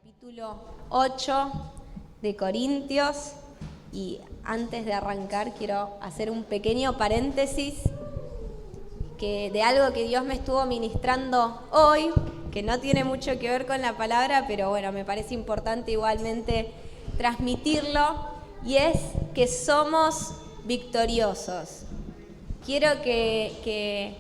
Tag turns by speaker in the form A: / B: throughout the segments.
A: capítulo 8 de Corintios, y antes de arrancar quiero hacer un pequeño paréntesis de algo que Dios me estuvo ministrando hoy, que no tiene mucho que ver con la palabra, pero bueno, me parece importante igualmente transmitirlo, y es que somos victoriosos. Quiero que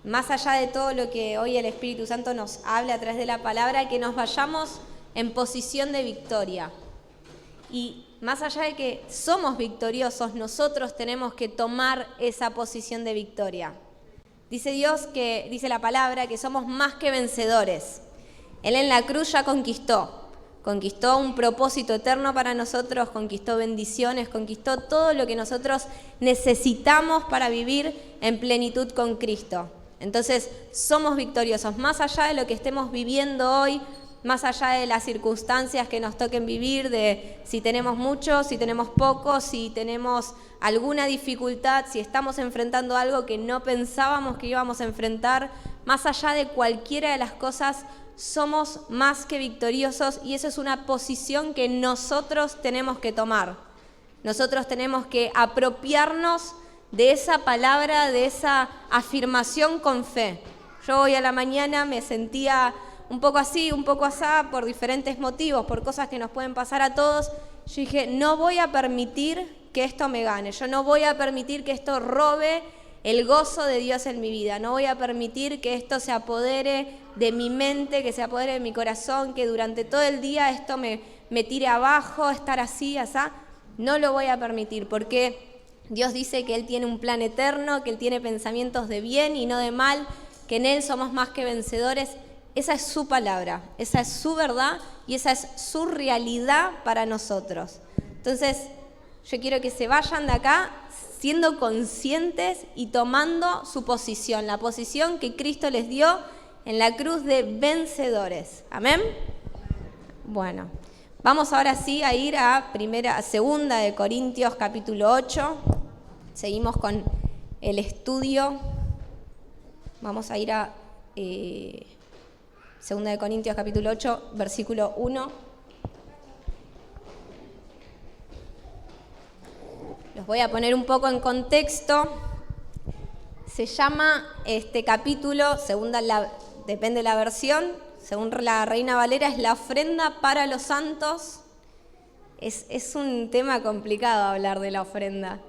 A: más allá de todo lo que hoy el Espíritu Santo nos habla a través de la palabra, que nos vayamos en posición de victoria. Y más allá de que somos victoriosos, nosotros tenemos que tomar esa posición de victoria. Dice Dios, dice la palabra, que somos más que vencedores. Él en la cruz ya conquistó un propósito eterno para nosotros, conquistó bendiciones, conquistó todo lo que nosotros necesitamos para vivir en plenitud con Cristo. Entonces somos victoriosos, más allá de lo que estemos viviendo hoy, más allá de las circunstancias que nos toquen vivir, de si tenemos mucho, si tenemos poco, si tenemos alguna dificultad, si estamos enfrentando algo que no pensábamos que íbamos a enfrentar, más allá de cualquiera de las cosas, somos más que victoriosos, y eso es una posición que nosotros tenemos que tomar. Nosotros tenemos que apropiarnos de esa palabra, de esa afirmación con fe. Yo hoy a la mañana me sentía un poco así, un poco asá, por diferentes motivos, por cosas que nos pueden pasar a todos. Yo dije, no voy a permitir que esto me gane, yo no voy a permitir que esto robe el gozo de Dios en mi vida, no voy a permitir que esto se apodere de mi mente, que se apodere de mi corazón, que durante todo el día esto me tire abajo, estar así, asá. No lo voy a permitir, porque Dios dice que Él tiene un plan eterno, que Él tiene pensamientos de bien y no de mal, que en Él somos más que vencedores. Esa es su palabra, esa es su verdad y esa es su realidad para nosotros. Entonces, yo quiero que se vayan de acá siendo conscientes y tomando su posición, la posición que Cristo les dio en la cruz de vencedores. ¿Amén? Bueno, vamos ahora sí a ir a segunda de Corintios capítulo 8. Seguimos con el estudio. Vamos a ir a segunda de Corintios capítulo 8, versículo 1. Los voy a poner un poco en contexto. Se llama este capítulo, depende de la versión, según la Reina Valera, es la ofrenda para los santos. Es un tema complicado hablar de la ofrenda.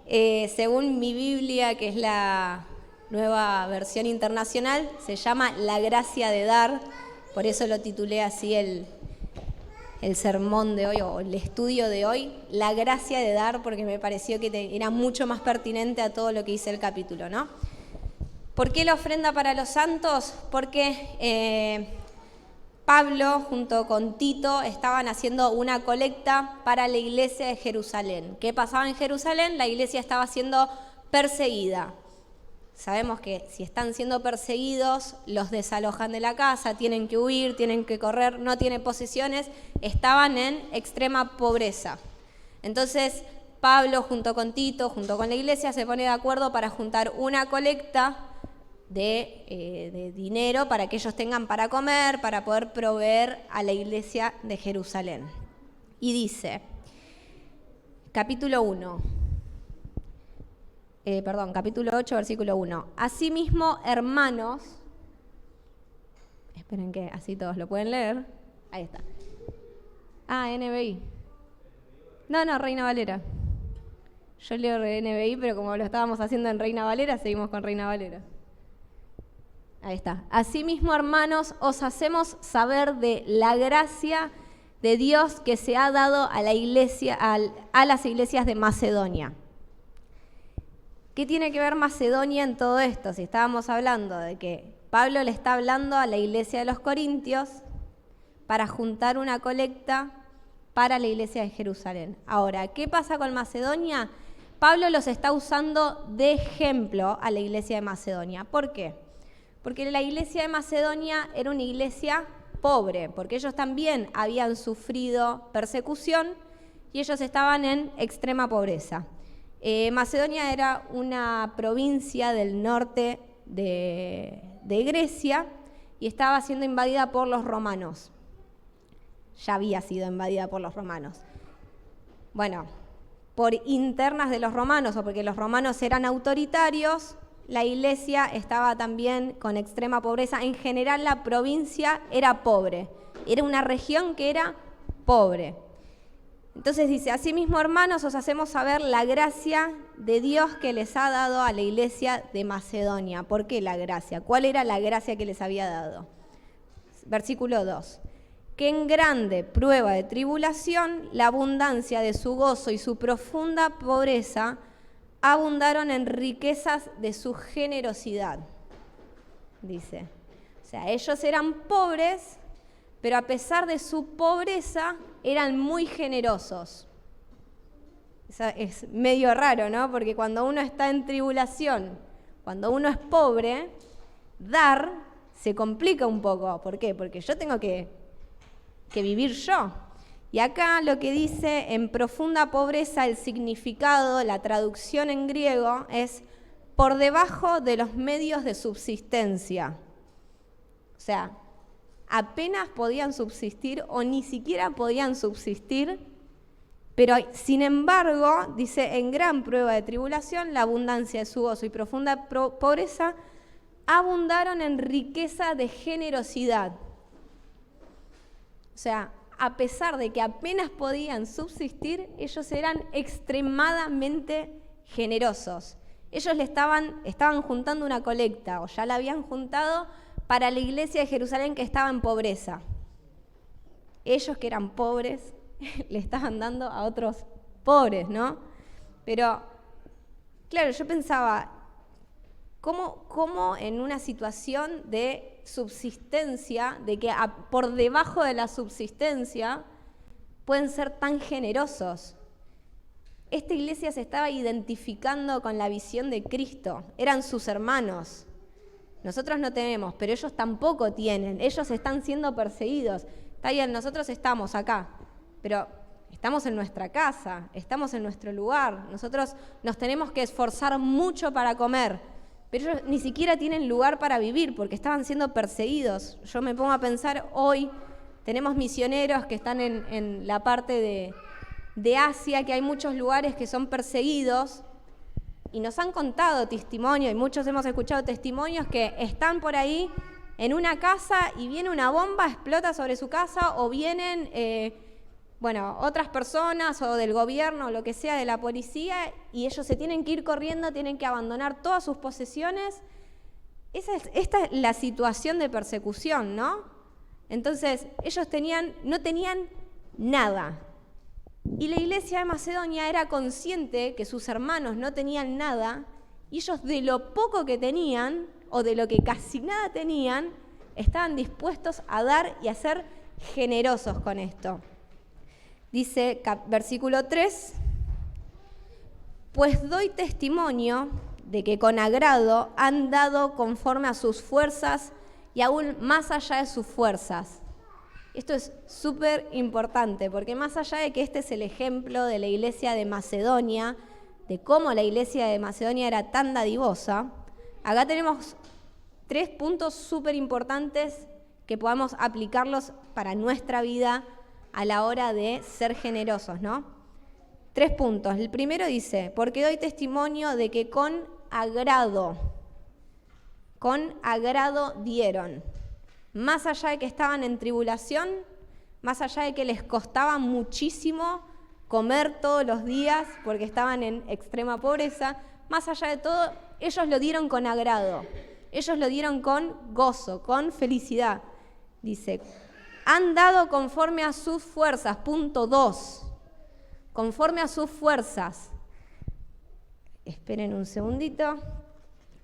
A: Según mi Biblia, que es la Nueva Versión Internacional, se llama La Gracia de Dar. Por eso lo titulé así el sermón de hoy, o el estudio de hoy, La Gracia de Dar, porque me pareció que era mucho más pertinente a todo lo que dice el capítulo, ¿no? ¿Por qué la ofrenda para los santos? Porque Pablo junto con Tito estaban haciendo una colecta para la iglesia de Jerusalén. ¿Qué pasaba en Jerusalén? La iglesia estaba siendo perseguida. Sabemos que si están siendo perseguidos, los desalojan de la casa, tienen que huir, tienen que correr, no tienen posesiones, estaban en extrema pobreza. Entonces, Pablo junto con Tito, junto con la iglesia, se pone de acuerdo para juntar una colecta de dinero para que ellos tengan para comer, para poder proveer a la iglesia de Jerusalén. Y dice, capítulo 8, versículo 1. Asimismo, hermanos, esperen que así todos lo pueden leer. Ahí está. NBI. No, Reina Valera. Yo leo NBI, pero como lo estábamos haciendo en Reina Valera, seguimos con Reina Valera. Ahí está. Asimismo, hermanos, os hacemos saber de la gracia de Dios que se ha dado a la iglesia, a las iglesias de Macedonia. ¿Qué tiene que ver Macedonia en todo esto? Si estábamos hablando de que Pablo le está hablando a la iglesia de los Corintios para juntar una colecta para la iglesia de Jerusalén. Ahora, ¿qué pasa con Macedonia? Pablo los está usando de ejemplo a la iglesia de Macedonia. ¿Por qué? Porque la iglesia de Macedonia era una iglesia pobre, porque ellos también habían sufrido persecución y ellos estaban en extrema pobreza. Macedonia era una provincia del norte de Grecia y estaba siendo invadida por los romanos. ya había sido invadida por los romanos. Bueno, por internas de los romanos o porque los romanos eran autoritarios, la iglesia estaba también con extrema pobreza. En general la provincia era pobre, era una región que era pobre. Entonces dice, asimismo, hermanos, os hacemos saber la gracia de Dios que les ha dado a la iglesia de Macedonia. ¿Por qué la gracia? ¿Cuál era la gracia que les había dado? Versículo 2. Que en grande prueba de tribulación, la abundancia de su gozo y su profunda pobreza abundaron en riquezas de su generosidad. Dice, o sea, ellos eran pobres, pero a pesar de su pobreza, eran muy generosos. Es medio raro, ¿no? Porque cuando uno está en tribulación, cuando uno es pobre, dar se complica un poco. ¿Por qué? Porque yo tengo que vivir yo. Y acá lo que dice en profunda pobreza, el significado, la traducción en griego es por debajo de los medios de subsistencia. O sea, apenas podían subsistir o ni siquiera podían subsistir, pero sin embargo, dice, en gran prueba de tribulación, la abundancia de su gozo y profunda pobreza abundaron en riqueza de generosidad. O sea, a pesar de que apenas podían subsistir, ellos eran extremadamente generosos. Ellos estaban juntando una colecta, o ya la habían juntado, para la iglesia de Jerusalén que estaba en pobreza. Ellos que eran pobres le estaban dando a otros pobres, ¿no? Pero, claro, yo pensaba, ¿cómo en una situación de subsistencia, de que por debajo de la subsistencia pueden ser tan generosos? Esta iglesia se estaba identificando con la visión de Cristo, eran sus hermanos. Nosotros no tenemos, pero ellos tampoco tienen. Ellos están siendo perseguidos. Está bien, nosotros estamos acá, pero estamos en nuestra casa, estamos en nuestro lugar. Nosotros nos tenemos que esforzar mucho para comer, pero ellos ni siquiera tienen lugar para vivir porque estaban siendo perseguidos. Yo me pongo a pensar, hoy tenemos misioneros que están en la parte de Asia, que hay muchos lugares que son perseguidos. Y nos han contado testimonios, y muchos hemos escuchado testimonios que están por ahí en una casa y viene una bomba, explota sobre su casa, o vienen otras personas o del gobierno o lo que sea, de la policía, y ellos se tienen que ir corriendo, tienen que abandonar todas sus posesiones. Esta es la situación de persecución, ¿no? Entonces, ellos no tenían nada. Y la iglesia de Macedonia era consciente que sus hermanos no tenían nada, y ellos de lo poco que tenían, o de lo que casi nada tenían, estaban dispuestos a dar y a ser generosos con esto. Dice versículo 3, pues doy testimonio de que con agrado han dado conforme a sus fuerzas y aún más allá de sus fuerzas. Esto es súper importante, porque más allá de que este es el ejemplo de la iglesia de Macedonia, de cómo la iglesia de Macedonia era tan dadivosa, acá tenemos 3 puntos súper importantes que podamos aplicarlos para nuestra vida a la hora de ser generosos, ¿no? 3 puntos. El primero dice, porque doy testimonio de que con agrado dieron. Más allá de que estaban en tribulación, más allá de que les costaba muchísimo comer todos los días porque estaban en extrema pobreza, más allá de todo, ellos lo dieron con agrado, ellos lo dieron con gozo, con felicidad. Dice, han dado conforme a sus fuerzas, punto 2, conforme a sus fuerzas. Esperen un segundito.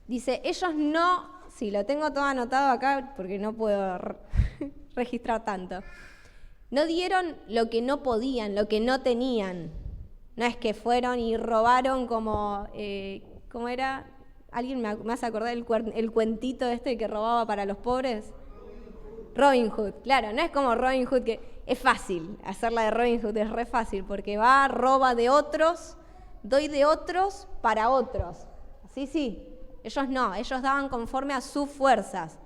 A: Dice, ellos no... Sí, lo tengo todo anotado acá porque no puedo registrar tanto. No dieron lo que no podían, lo que no tenían. No es que fueron y robaron como... ¿cómo era? ¿Alguien me hace acordar el cuentito que robaba para los pobres? Robin Hood, claro. No es como Robin Hood, que es fácil. Hacerla de Robin Hood es re fácil porque va, roba de otros, doy de otros para otros. Sí. Ellos no, ellos daban conforme a sus fuerzas,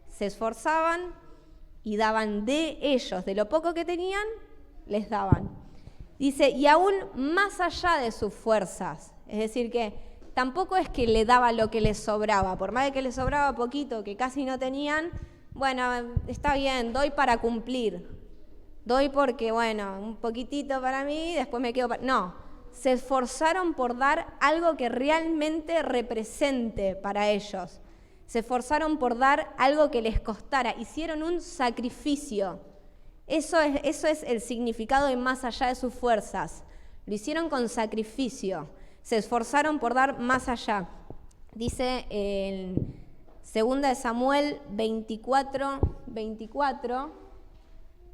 A: se esforzaban y daban de ellos, de lo poco que tenían, les daban. Dice, y aún más allá de sus fuerzas, es decir, que tampoco es que le daba lo que les sobraba, por más de que les sobraba poquito, que casi no tenían, bueno, está bien, doy para cumplir, doy porque, bueno, un poquitito para mí, después me quedo para... No, se esforzaron por dar algo que realmente represente para ellos. Se esforzaron por dar algo que les costara, hicieron un sacrificio. Eso es el significado de más allá de sus fuerzas. Lo hicieron con sacrificio. Se esforzaron por dar más allá. Dice en 2 Samuel 24,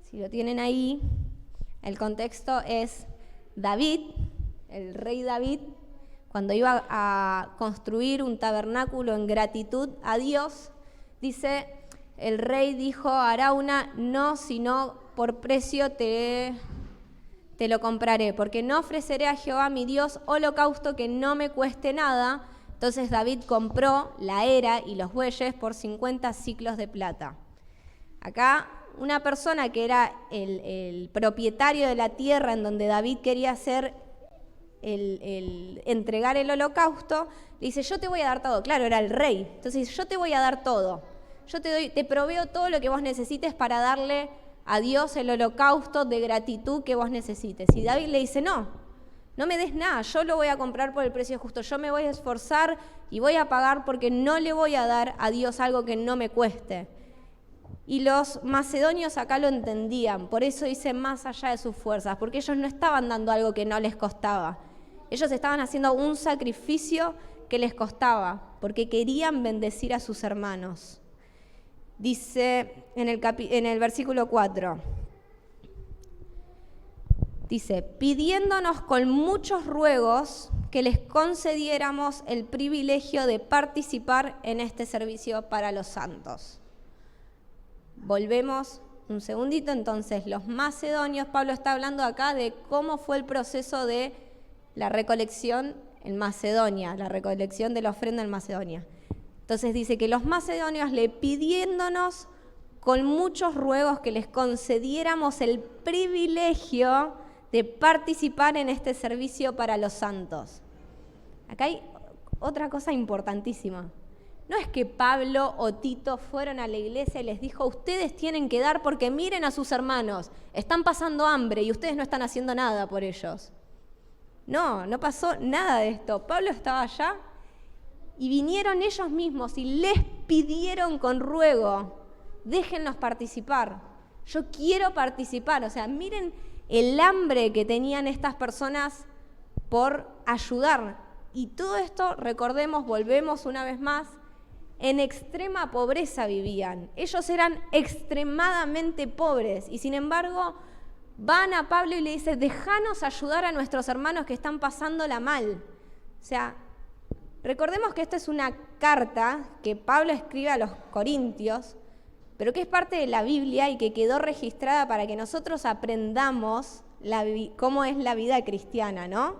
A: si lo tienen ahí, el contexto es David, el rey David, cuando iba a construir un tabernáculo en gratitud a Dios, dice, el rey dijo a Arauna, no, sino por precio te lo compraré, porque no ofreceré a Jehová mi Dios holocausto que no me cueste nada. Entonces David compró la era y los bueyes por 50 siclos de plata. Acá una persona que era el propietario de la tierra en donde David quería hacer entregar el holocausto, le dice, yo te voy a dar todo. Claro, era el rey. Entonces dice, yo te voy a dar todo. Yo te proveo todo lo que vos necesites para darle a Dios el holocausto de gratitud que vos necesites. Y David le dice, no me des nada, yo lo voy a comprar por el precio justo, yo me voy a esforzar y voy a pagar porque no le voy a dar a Dios algo que no me cueste. Y los macedonios acá lo entendían, por eso dice más allá de sus fuerzas, porque ellos no estaban dando algo que no les costaba. Ellos estaban haciendo un sacrificio que les costaba, porque querían bendecir a sus hermanos. Dice en el versículo 4, dice, pidiéndonos con muchos ruegos que les concediéramos el privilegio de participar en este servicio para los santos. Volvemos un segundito, entonces los macedonios, Pablo está hablando acá de cómo fue el proceso de la recolección en Macedonia, la recolección de la ofrenda en Macedonia. Entonces dice que los macedonios le pidiéndonos con muchos ruegos que les concediéramos el privilegio de participar en este servicio para los santos. Acá hay otra cosa importantísima. No es que Pablo o Tito fueron a la iglesia y les dijo, ustedes tienen que dar porque miren a sus hermanos, están pasando hambre y ustedes no están haciendo nada por ellos. No pasó nada de esto. Pablo estaba allá y vinieron ellos mismos y les pidieron con ruego, déjennos participar. Yo quiero participar. O sea, miren el hambre que tenían estas personas por ayudar. Y todo esto, recordemos, volvemos una vez más, en extrema pobreza vivían. Ellos eran extremadamente pobres y sin embargo van a Pablo y le dicen, déjanos ayudar a nuestros hermanos que están pasándola mal. O sea, recordemos que esta es una carta que Pablo escribe a los corintios, pero que es parte de la Biblia y que quedó registrada para que nosotros aprendamos cómo es la vida cristiana, ¿no?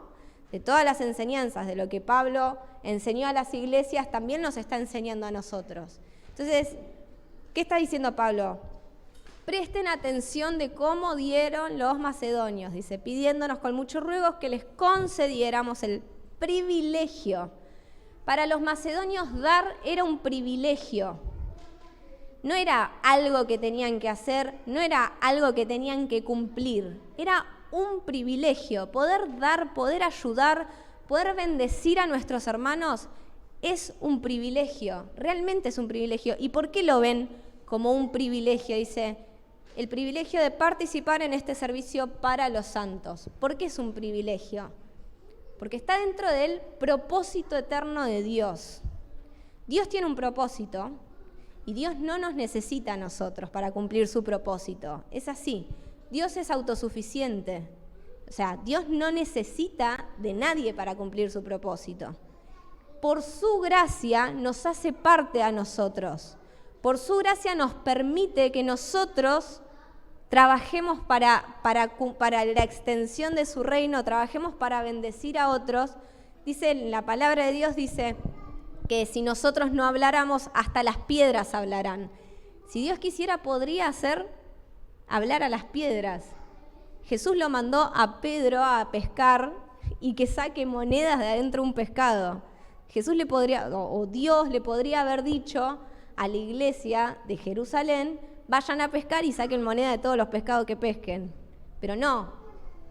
A: De todas las enseñanzas, de lo que Pablo enseñó a las iglesias, también nos está enseñando a nosotros. Entonces, ¿qué está diciendo Pablo? Presten atención de cómo dieron los macedonios, dice, pidiéndonos con muchos ruegos que les concediéramos el privilegio. Para los macedonios dar era un privilegio. No era algo que tenían que hacer, no era algo que tenían que cumplir, era un privilegio. Poder dar, poder ayudar, poder bendecir a nuestros hermanos es un privilegio, realmente es un privilegio. ¿Y por qué lo ven como un privilegio? Dice, el privilegio de participar en este servicio para los santos. ¿Por qué es un privilegio? Porque está dentro del propósito eterno de Dios. Dios tiene un propósito y Dios no nos necesita a nosotros para cumplir su propósito. Es así. Dios es autosuficiente. O sea, Dios no necesita de nadie para cumplir su propósito. Por su gracia nos hace parte a nosotros. Por su gracia nos permite que nosotros trabajemos para la extensión de su reino, trabajemos para bendecir a otros. Dice, la palabra de Dios dice que si nosotros no habláramos, hasta las piedras hablarán. Si Dios quisiera, podría hacer hablar a las piedras. Jesús lo mandó a Pedro a pescar y que saque monedas de adentro de un pescado. Jesús le podría, o Dios le podría haber dicho a la iglesia de Jerusalén, vayan a pescar y saquen moneda de todos los pescados que pesquen. Pero no,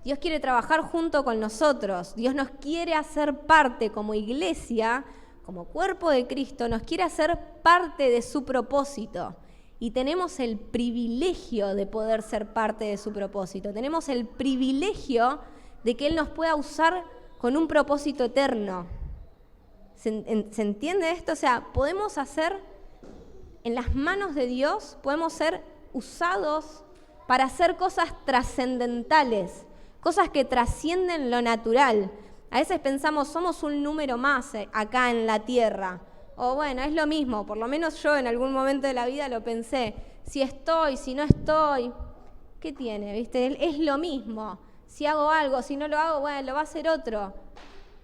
A: Dios quiere trabajar junto con nosotros. Dios nos quiere hacer parte como iglesia, como cuerpo de Cristo, nos quiere hacer parte de su propósito. Y tenemos el privilegio de poder ser parte de su propósito. Tenemos el privilegio de que Él nos pueda usar con un propósito eterno. ¿Se entiende esto? O sea, podemos hacer, en las manos de Dios, podemos ser usados para hacer cosas trascendentales, cosas que trascienden lo natural. A veces pensamos, somos un número más acá en la tierra. O bueno, es lo mismo, por lo menos yo en algún momento de la vida lo pensé. Si estoy, si no estoy, ¿qué tiene? ¿Viste? Es lo mismo. Si hago algo, si no lo hago, bueno, lo va a hacer otro.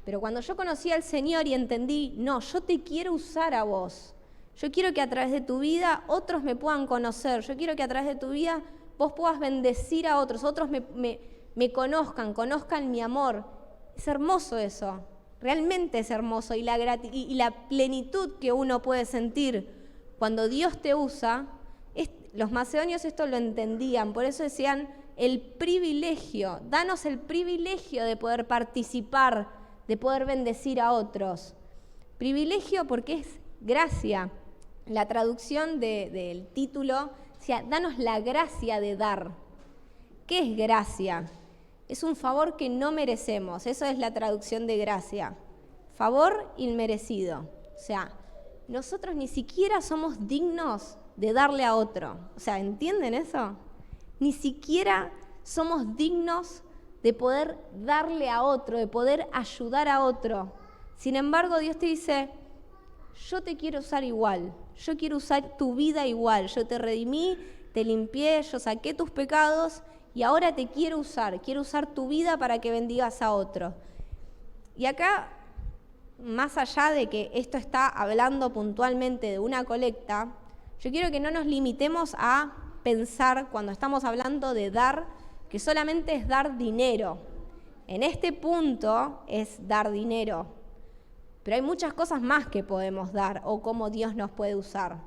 A: Pero cuando yo conocí al Señor y entendí, no, yo te quiero usar a vos. Yo quiero que a través de tu vida otros me puedan conocer. Yo quiero que a través de tu vida vos puedas bendecir a otros. Otros me conozcan mi amor. Es hermoso eso. Realmente es hermoso. Y la plenitud que uno puede sentir cuando Dios te usa, los macedonios esto lo entendían. Por eso decían, el privilegio, danos el privilegio de poder participar, de poder bendecir a otros. Privilegio porque es gracia. La traducción del título decía, danos la gracia de dar. ¿Qué es gracia? Es un favor que no merecemos. Eso es la traducción de gracia. Favor inmerecido. O sea, nosotros ni siquiera somos dignos de darle a otro. O sea, ¿entienden eso? Ni siquiera somos dignos de poder darle a otro, de poder ayudar a otro. Sin embargo, Dios te dice, yo te quiero usar igual, yo quiero usar tu vida igual, yo te redimí, te limpié, yo saqué tus pecados y ahora te quiero usar tu vida para que bendigas a otro. Y acá, más allá de que esto está hablando puntualmente de una colecta, yo quiero que no nos limitemos a pensar cuando estamos hablando de dar, que solamente es dar dinero. En este punto es dar dinero. Pero hay muchas cosas más que podemos dar o cómo Dios nos puede usar.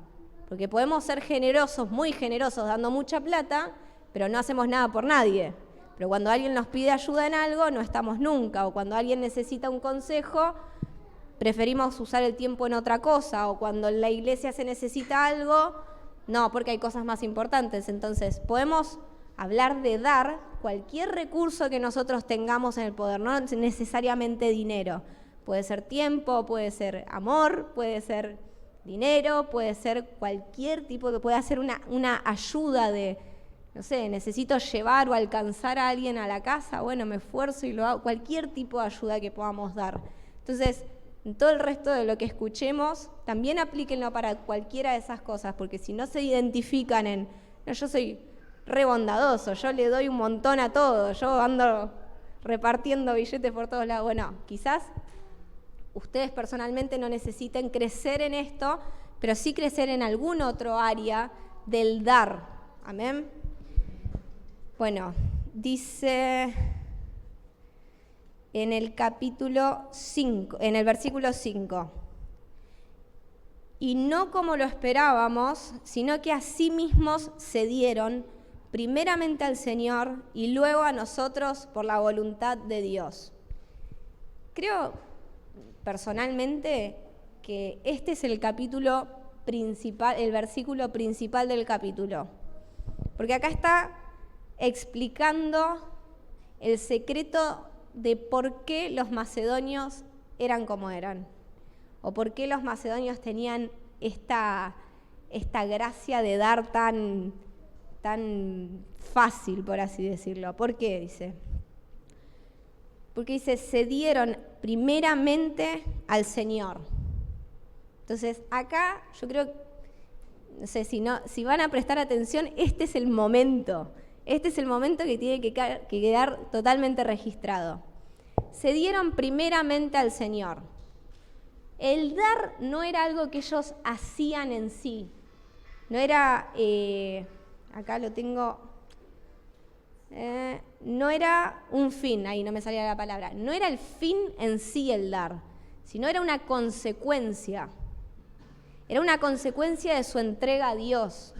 A: Porque podemos ser generosos, muy generosos, dando mucha plata, pero no hacemos nada por nadie. Pero cuando alguien nos pide ayuda en algo, no estamos nunca. O cuando alguien necesita un consejo, preferimos usar el tiempo en otra cosa. O cuando en la iglesia se necesita algo, no, porque hay cosas más importantes. Entonces, podemos hablar de dar cualquier recurso que nosotros tengamos en el poder, no necesariamente dinero. Puede ser tiempo, puede ser amor, puede ser dinero, puede ser cualquier tipo, puede ser una ayuda de, no sé, necesito llevar o alcanzar a alguien a la casa, bueno, me esfuerzo y lo hago, cualquier tipo de ayuda que podamos dar. Entonces, en todo el resto de lo que escuchemos, también aplíquenlo para cualquiera de esas cosas, porque si no se identifican en, no, yo soy re bondadoso, yo le doy un montón a todo, yo ando repartiendo billetes por todos lados, bueno, quizás ustedes personalmente no necesiten crecer en esto, pero sí crecer en algún otro área del dar. Amén. Bueno, dice en el capítulo 5, en el versículo 5. Y no como lo esperábamos, sino que a sí mismos se dieron, primeramente al Señor y luego a nosotros por la voluntad de Dios. Creo personalmente que este es el capítulo principal, el versículo principal del capítulo. Porque acá está explicando el secreto de por qué los macedonios eran como eran. O por qué los macedonios tenían esta gracia de dar tan fácil, por así decirlo. ¿Por qué? Dice. Porque dice, se dieron primeramente al Señor. Entonces, acá yo creo, no sé, si van a prestar atención, este es el momento. Este es el momento que tiene que quedar totalmente registrado. Se dieron primeramente al Señor. El dar no era algo que ellos hacían en sí. no era, acá lo tengo, no era un fin, ahí no me salía la palabra, no era el fin en sí el dar, sino era una consecuencia. Era una consecuencia de su entrega a Dios.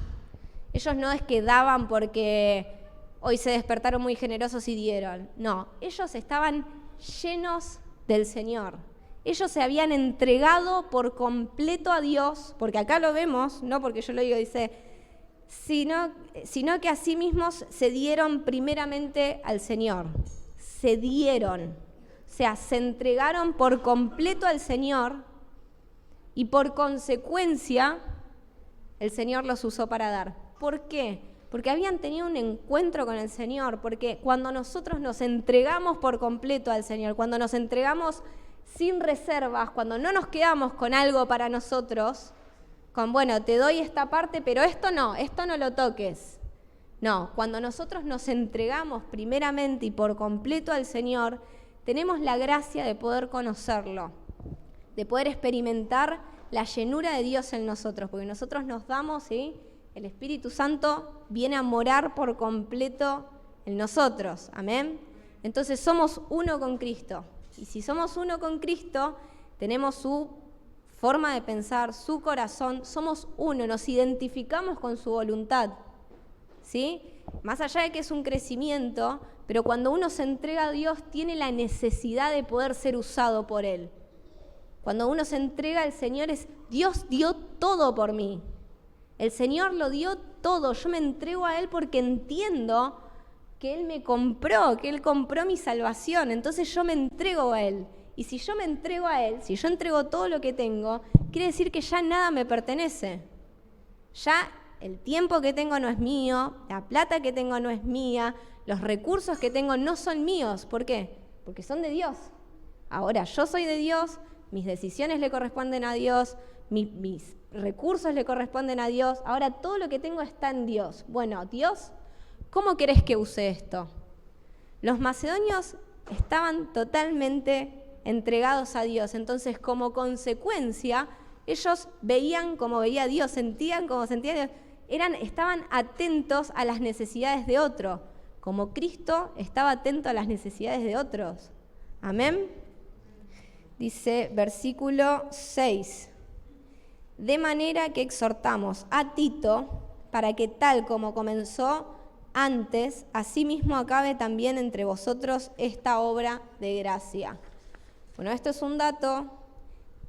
A: Ellos no es que daban porque hoy se despertaron muy generosos y dieron. No, ellos estaban llenos del Señor. Ellos se habían entregado por completo a Dios, porque acá lo vemos, no porque yo lo digo, dice, sino que a sí mismos se dieron primeramente al Señor. Se dieron, o sea, se entregaron por completo al Señor y por consecuencia el Señor los usó para dar. ¿Por qué? Porque habían tenido un encuentro con el Señor, porque cuando nosotros nos entregamos por completo al Señor, cuando nos entregamos sin reservas, cuando no nos quedamos con algo para nosotros, con bueno, te doy esta parte, pero esto no lo toques. No, cuando nosotros nos entregamos primeramente y por completo al Señor, tenemos la gracia de poder conocerlo, de poder experimentar la llenura de Dios en nosotros, porque nosotros nos damos, ¿sí? El Espíritu Santo viene a morar por completo en nosotros, amén. Entonces somos uno con Cristo, y si somos uno con Cristo, tenemos su forma de pensar, su corazón, somos uno, nos identificamos con su voluntad, ¿sí? Más allá de que es un crecimiento, pero cuando uno se entrega a Dios, tiene la necesidad de poder ser usado por Él. Cuando uno se entrega al Señor, Dios dio todo por mí. El Señor lo dio todo. Yo me entrego a Él porque entiendo que Él me compró, que Él compró mi salvación. Entonces yo me entrego a Él. Y si yo me entrego a Él, si yo entrego todo lo que tengo, quiere decir que ya nada me pertenece. Ya el tiempo que tengo no es mío, la plata que tengo no es mía, los recursos que tengo no son míos. ¿Por qué? Porque son de Dios. Ahora yo soy de Dios, mis decisiones le corresponden a Dios, mis recursos le corresponden a Dios, ahora todo lo que tengo está en Dios. Bueno, Dios, ¿cómo querés que use esto? Los macedonios estaban totalmente entregados a Dios, entonces como consecuencia ellos veían como veía Dios, sentían como sentía Dios, estaban atentos a las necesidades de otro, como Cristo estaba atento a las necesidades de otros. Amén. Dice versículo 6. De manera que exhortamos a Tito para que tal como comenzó antes, asimismo acabe también entre vosotros esta obra de gracia. Bueno, esto es un dato.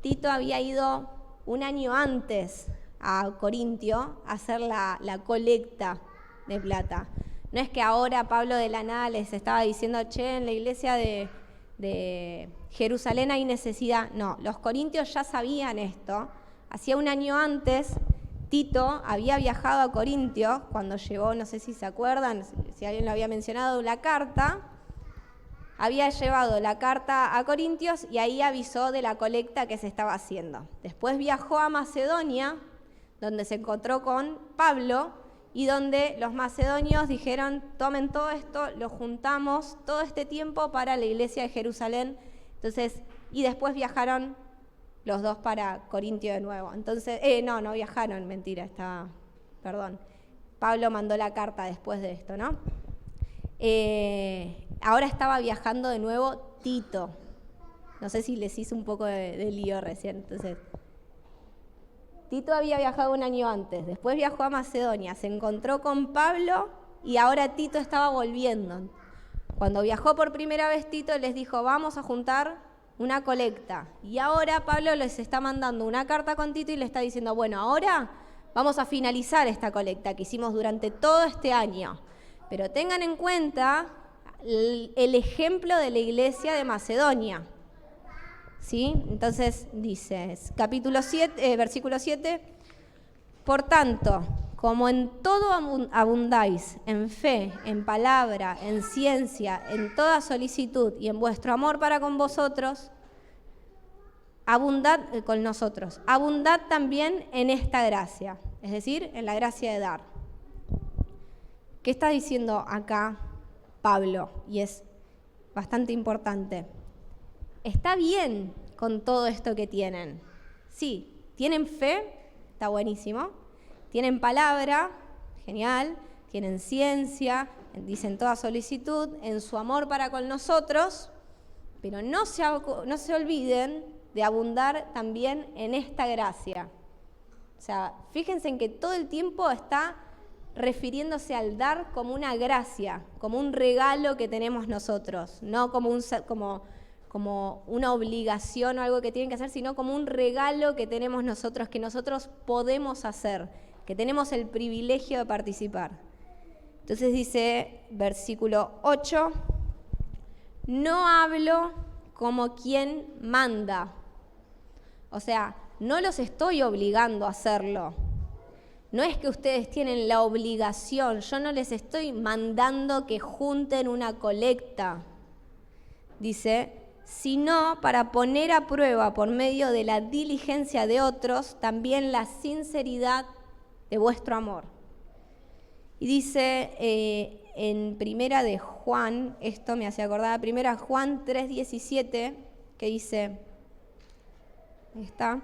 A: Tito había ido un año antes a Corintio a hacer la colecta de plata. No es que ahora Pablo de la nada les estaba diciendo, che, en la iglesia de Jerusalén hay necesidad. No, los corintios ya sabían esto. Hacía un año antes, Tito había viajado a Corintios, cuando llegó, no sé si se acuerdan, si alguien lo había mencionado, la carta. Había llevado la carta a Corintios y ahí avisó de la colecta que se estaba haciendo. Después viajó a Macedonia, donde se encontró con Pablo y donde los macedonios dijeron, tomen todo esto, lo juntamos todo este tiempo para la iglesia de Jerusalén. Entonces, y después viajaron los dos para Corintio de nuevo. Entonces, no viajaron, mentira, perdón. Pablo mandó la carta después de esto, ¿no? Ahora estaba viajando de nuevo Tito. No sé si les hice un poco de lío recién. Entonces, Tito había viajado un año antes, después viajó a Macedonia, se encontró con Pablo y ahora Tito estaba volviendo. Cuando viajó por primera vez, Tito les dijo, vamos a juntar una colecta. Y ahora Pablo les está mandando una carta con Tito y le está diciendo, bueno, ahora vamos a finalizar esta colecta que hicimos durante todo este año. Pero tengan en cuenta el ejemplo de la iglesia de Macedonia. ¿Sí? Entonces dice, capítulo 7, versículo 7, por tanto, como en todo abundáis, en fe, en palabra, en ciencia, en toda solicitud y en vuestro amor para con vosotros, abundad con nosotros, abundad también en esta gracia, es decir, en la gracia de dar. ¿Qué está diciendo acá Pablo? Y es bastante importante. Está bien con todo esto que tienen. Sí, tienen fe, está buenísimo.
B: tienen palabra, genial, tienen ciencia, dicen toda solicitud, en su amor para con nosotros, pero no se olviden de abundar también en esta gracia. O sea, fíjense en que todo el tiempo está refiriéndose al dar como una gracia, como un regalo que tenemos nosotros, no como una obligación o algo que tienen que hacer, sino como un regalo que tenemos nosotros, que nosotros podemos hacer, que tenemos el privilegio de participar. Entonces dice, versículo 8, no hablo como quien manda. O sea, no los estoy obligando a hacerlo. No es que ustedes tienen la obligación, yo no les estoy mandando que junten una colecta. Dice, sino para poner a prueba por medio de la diligencia de otros también la sinceridad de vuestro amor. Y dice en Primera de Juan, esto me hace acordar, Primera Juan 3:17, que dice, ahí está,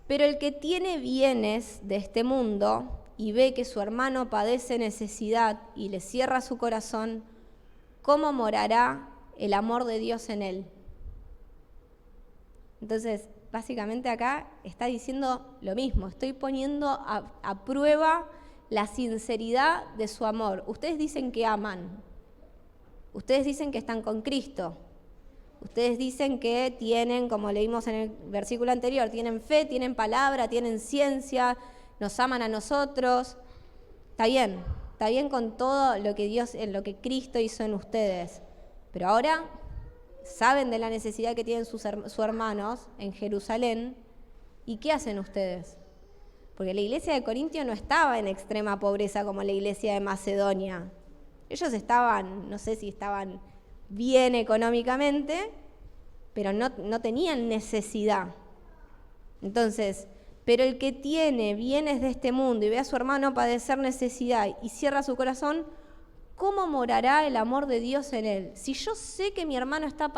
B: pero el que tiene bienes de este mundo y ve que su hermano padece necesidad y le cierra su corazón, ¿cómo morará el amor de Dios en él? Entonces, básicamente acá está diciendo lo mismo, estoy poniendo a prueba la sinceridad de su amor. Ustedes dicen que aman, ustedes dicen que están con Cristo, ustedes dicen que tienen, como leímos en el versículo anterior, tienen fe, tienen palabra, tienen ciencia, nos aman a nosotros. Está bien con todo lo que Dios, en lo que Cristo hizo en ustedes, pero ahora saben de la necesidad que tienen sus hermanos en Jerusalén. ¿Y qué hacen ustedes? Porque la iglesia de Corintio no estaba en extrema pobreza como la iglesia de Macedonia. Ellos estaban, no sé si estaban bien económicamente, pero no tenían necesidad. Entonces, pero el que tiene bienes de este mundo y ve a su hermano padecer necesidad y cierra su corazón, ¿cómo morará el amor de Dios en él? Si yo sé que mi hermano está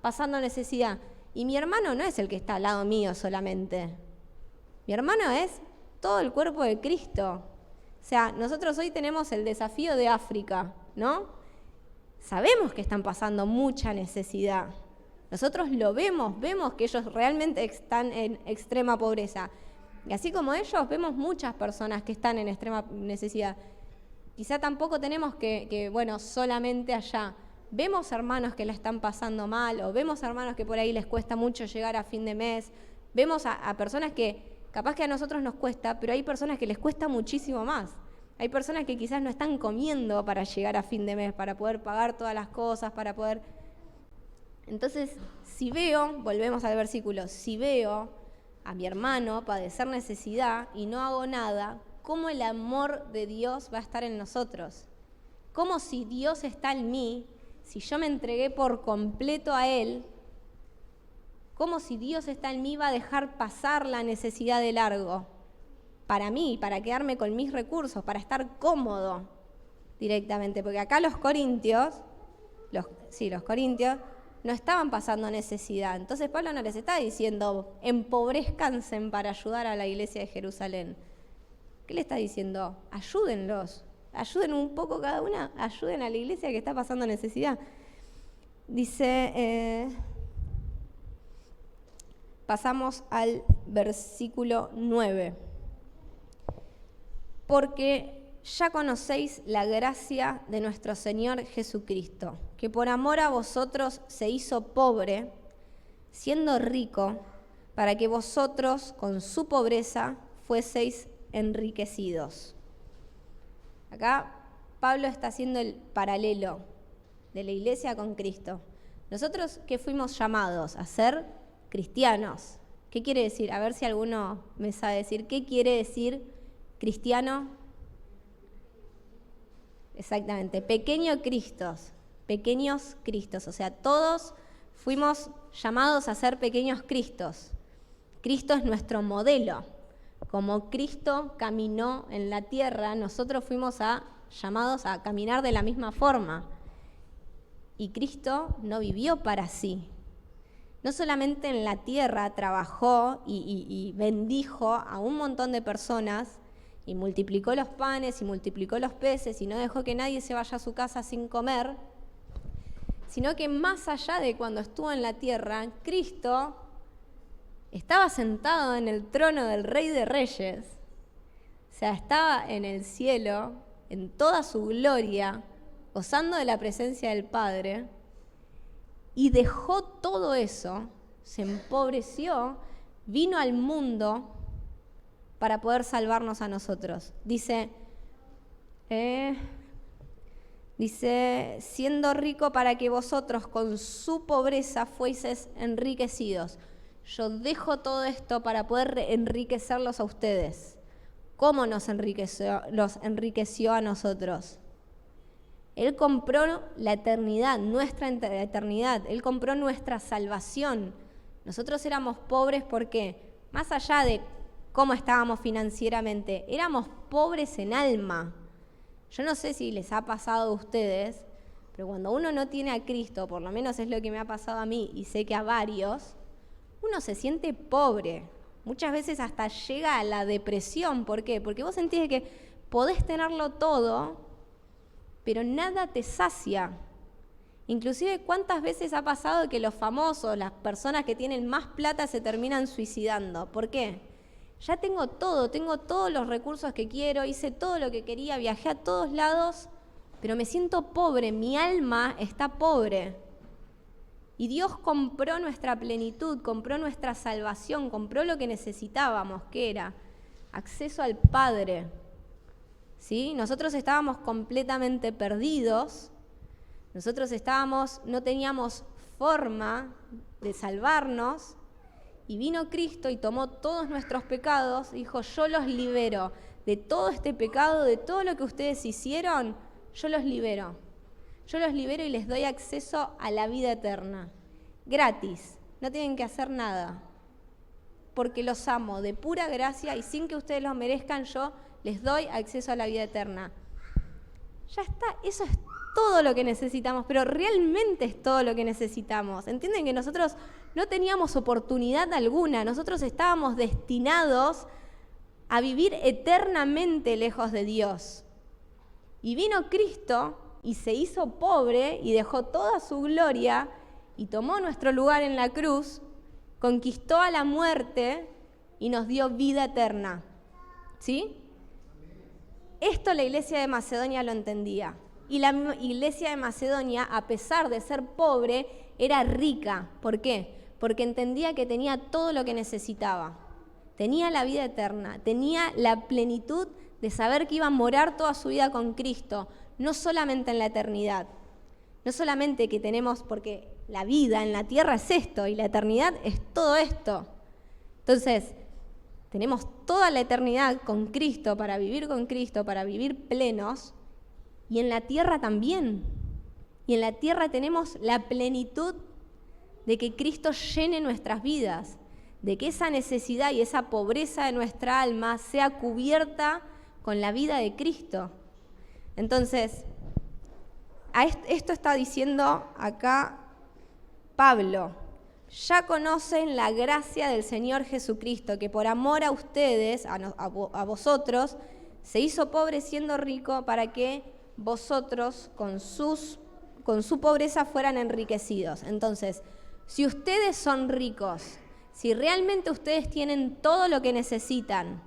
B: pasando necesidad, y mi hermano no es el que está al lado mío solamente, mi hermano es todo el cuerpo de Cristo. O sea, nosotros hoy tenemos el desafío de África, ¿no? Sabemos que están pasando mucha necesidad. Nosotros lo vemos que ellos realmente están en extrema pobreza. Y así como ellos, vemos muchas personas que están en extrema necesidad. Quizá tampoco tenemos que solamente allá. Vemos hermanos que la están pasando mal, o vemos hermanos que por ahí les cuesta mucho llegar a fin de mes. Vemos a personas que capaz que a nosotros nos cuesta, pero hay personas que les cuesta muchísimo más. Hay personas que quizás no están comiendo para llegar a fin de mes, para poder pagar todas las cosas, para poder... Entonces, si veo, volvemos al versículo, si veo a mi hermano padecer necesidad y no hago nada, ¿cómo el amor de Dios va a estar en nosotros? ¿Cómo si Dios está en mí, si yo me entregué por completo a Él, cómo si Dios está en mí va a dejar pasar la necesidad de largo? Para mí, para quedarme con mis recursos, para estar cómodo directamente. Porque acá los corintios no estaban pasando necesidad. Entonces Pablo no les está diciendo, empobrezcanse para ayudar a la iglesia de Jerusalén. ¿Qué le está diciendo? Ayúdenlos, ayuden un poco cada una, ayuden a la iglesia que está pasando necesidad. Dice, pasamos al versículo 9. Porque ya conocéis la gracia de nuestro Señor Jesucristo, que por amor a vosotros se hizo pobre, siendo rico, para que vosotros con su pobreza fueseis enriquecidos. Acá Pablo está haciendo el paralelo de la iglesia con Cristo. Nosotros que fuimos llamados a ser cristianos. ¿Qué quiere decir? A ver si alguno me sabe decir. ¿Qué quiere decir cristiano? Exactamente, pequeños Cristos. O sea, todos fuimos llamados a ser pequeños Cristos. Cristo es nuestro modelo. Como Cristo caminó en la tierra, nosotros fuimos llamados a caminar de la misma forma. Y Cristo no vivió para sí. No solamente en la tierra trabajó y bendijo a un montón de personas y multiplicó los panes y multiplicó los peces y no dejó que nadie se vaya a su casa sin comer, sino que más allá de cuando estuvo en la tierra, Cristo estaba sentado en el trono del Rey de Reyes, o sea, estaba en el cielo, en toda su gloria, gozando de la presencia del Padre, y dejó todo eso, se empobreció, vino al mundo para poder salvarnos a nosotros. Dice, siendo rico para que vosotros con su pobreza fueseis enriquecidos. Yo dejo todo esto para poder enriquecerlos a ustedes. ¿Cómo nos enriqueció? Los enriqueció a nosotros. Él compró la eternidad, nuestra eternidad. Él compró nuestra salvación. Nosotros éramos pobres porque, más allá de cómo estábamos financieramente, éramos pobres en alma. Yo no sé si les ha pasado a ustedes, pero cuando uno no tiene a Cristo, por lo menos es lo que me ha pasado a mí y sé que a varios, uno se siente pobre. Muchas veces hasta llega a la depresión. ¿Por qué? Porque vos sentís que podés tenerlo todo, pero nada te sacia. Inclusive, ¿cuántas veces ha pasado que los famosos, las personas que tienen más plata se terminan suicidando? ¿Por qué? Ya tengo todos los recursos que quiero, hice todo lo que quería, viajé a todos lados, pero me siento pobre, mi alma está pobre. Y Dios compró nuestra plenitud, compró nuestra salvación, compró lo que necesitábamos, que era acceso al Padre. ¿Sí? Nosotros estábamos completamente perdidos, no teníamos forma de salvarnos, y vino Cristo y tomó todos nuestros pecados y dijo, yo los libero de todo este pecado, de todo lo que ustedes hicieron, yo los libero. Yo los libero y les doy acceso a la vida eterna. Gratis, no tienen que hacer nada. Porque los amo de pura gracia y sin que ustedes lo merezcan, yo les doy acceso a la vida eterna. Ya está, eso es todo lo que necesitamos, pero realmente es todo lo que necesitamos. ¿Entienden que nosotros no teníamos oportunidad alguna? Nosotros estábamos destinados a vivir eternamente lejos de Dios. Y vino Cristo y se hizo pobre y dejó toda su gloria y tomó nuestro lugar en la cruz, conquistó a la muerte y nos dio vida eterna. ¿Sí? Esto la iglesia de Macedonia lo entendía. Y la iglesia de Macedonia, a pesar de ser pobre, era rica. ¿Por qué? Porque entendía que tenía todo lo que necesitaba. Tenía la vida eterna, tenía la plenitud de saber que iba a morar toda su vida con Cristo, no solamente en la eternidad, no solamente que tenemos, porque la vida en la tierra es esto y la eternidad es todo esto. Entonces, tenemos toda la eternidad con Cristo, para vivir plenos, y en la tierra también. Y en la tierra tenemos la plenitud de que Cristo llene nuestras vidas, de que esa necesidad y esa pobreza de nuestra alma sea cubierta con la vida de Cristo. Entonces, esto está diciendo acá Pablo. Ya conocen la gracia del Señor Jesucristo, que por amor a ustedes, a vosotros, se hizo pobre siendo rico para que vosotros con su pobreza fueran enriquecidos. Entonces, si ustedes son ricos, si realmente ustedes tienen todo lo que necesitan,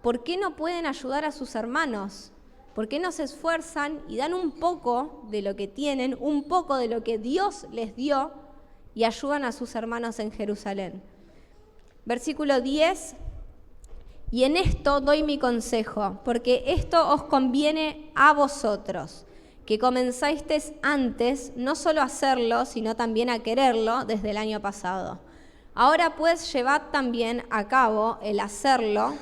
B: ¿por qué no pueden ayudar a sus hermanos? ¿Por qué no se esfuerzan y dan un poco de lo que tienen, un poco de lo que Dios les dio y ayudan a sus hermanos en Jerusalén? Versículo 10. Y en esto doy mi consejo, porque esto os conviene a vosotros, que comenzasteis antes no solo a hacerlo, sino también a quererlo desde el año pasado. Ahora pues llevad también a cabo el hacerlo,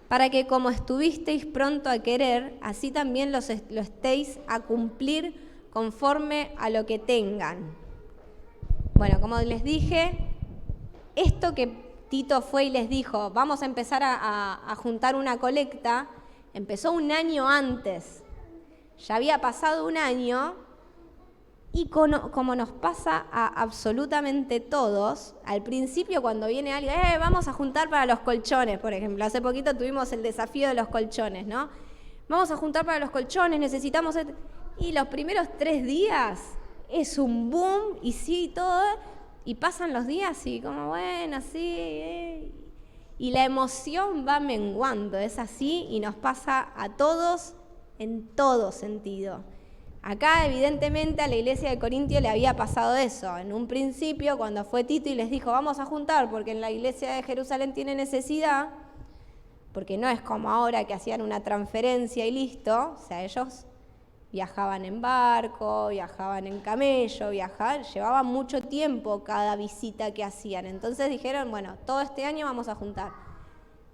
B: para que como estuvisteis pronto a querer, así también lo estéis a cumplir conforme a lo que tengan. Bueno, como les dije, esto que Tito fue y les dijo, vamos a empezar a juntar una colecta, empezó un año antes. Ya había pasado un año Y como nos pasa a absolutamente todos, al principio cuando viene alguien, vamos a juntar para los colchones, por ejemplo. Hace poquito tuvimos el desafío de los colchones, ¿no? Vamos a juntar para los colchones, necesitamos... Y los primeros 3 días es un boom, y sí, todo, y pasan los días y como, bueno, sí, y la emoción va menguando, es así, y nos pasa a todos en todo sentido. Acá, evidentemente, a la iglesia de Corintio le había pasado eso. En un principio, cuando fue Tito y les dijo, vamos a juntar, porque en la iglesia de Jerusalén tiene necesidad, porque no es como ahora que hacían una transferencia y listo, o sea, ellos viajaban en barco, viajaban en camello, llevaban mucho tiempo cada visita que hacían. Entonces dijeron, bueno, todo este año vamos a juntar.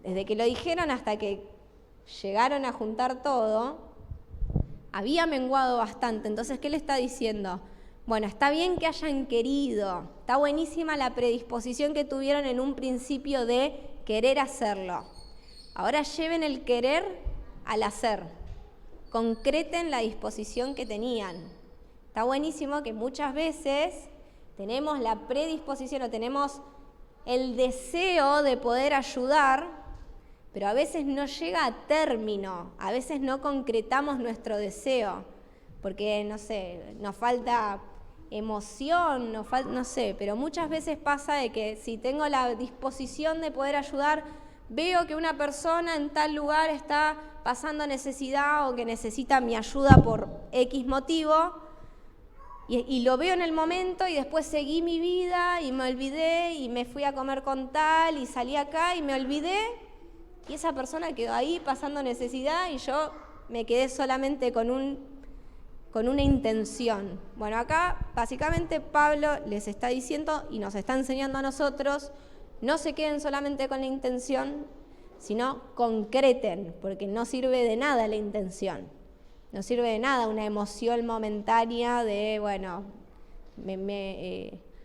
B: Desde que lo dijeron hasta que llegaron a juntar todo, había menguado bastante. Entonces, ¿qué le está diciendo? Bueno, está bien que hayan querido, está buenísima la predisposición que tuvieron en un principio de querer hacerlo. Ahora lleven el querer al hacer, concreten la disposición que tenían. Está buenísimo que muchas veces tenemos la predisposición o tenemos el deseo de poder ayudar, pero a veces no llega a término, a veces no concretamos nuestro deseo, porque, no sé, nos falta emoción, no sé, pero muchas veces pasa de que si tengo la disposición de poder ayudar, veo que una persona en tal lugar está pasando necesidad o que necesita mi ayuda por X motivo, y lo veo en el momento y después seguí mi vida y me olvidé y me fui a comer con tal y salí acá y me olvidé. Y esa persona quedó ahí pasando necesidad y yo me quedé solamente con una intención. Bueno, acá básicamente Pablo les está diciendo y nos está enseñando a nosotros, no se queden solamente con la intención, sino concreten, porque no sirve de nada la intención. No sirve de nada una emoción momentánea de, bueno,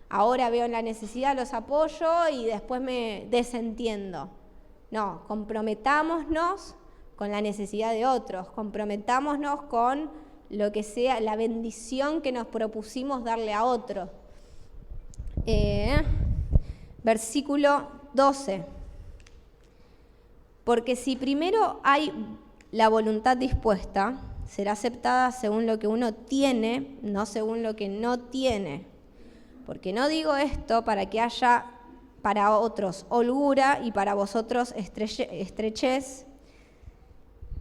B: ahora veo la necesidad, los apoyo y después me desentiendo. No, comprometámonos con la necesidad de otros, comprometámonos con lo que sea la bendición que nos propusimos darle a otros. Versículo 12. Porque si primero hay la voluntad dispuesta, será aceptada según lo que uno tiene, no según lo que no tiene. Porque no digo esto para que haya para otros holgura y para vosotros estrechez,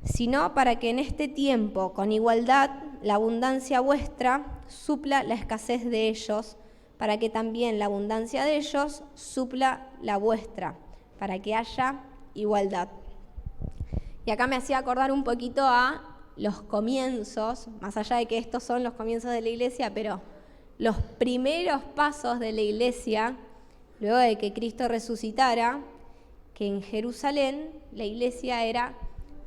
B: sino para que en este tiempo, con igualdad, la abundancia vuestra supla la escasez de ellos, para que también la abundancia de ellos supla la vuestra, para que haya igualdad. Y acá me hacía acordar un poquito a los comienzos, más allá de que estos son los comienzos de la iglesia, pero los primeros pasos de la iglesia, luego de que Cristo resucitara, que en Jerusalén la iglesia era,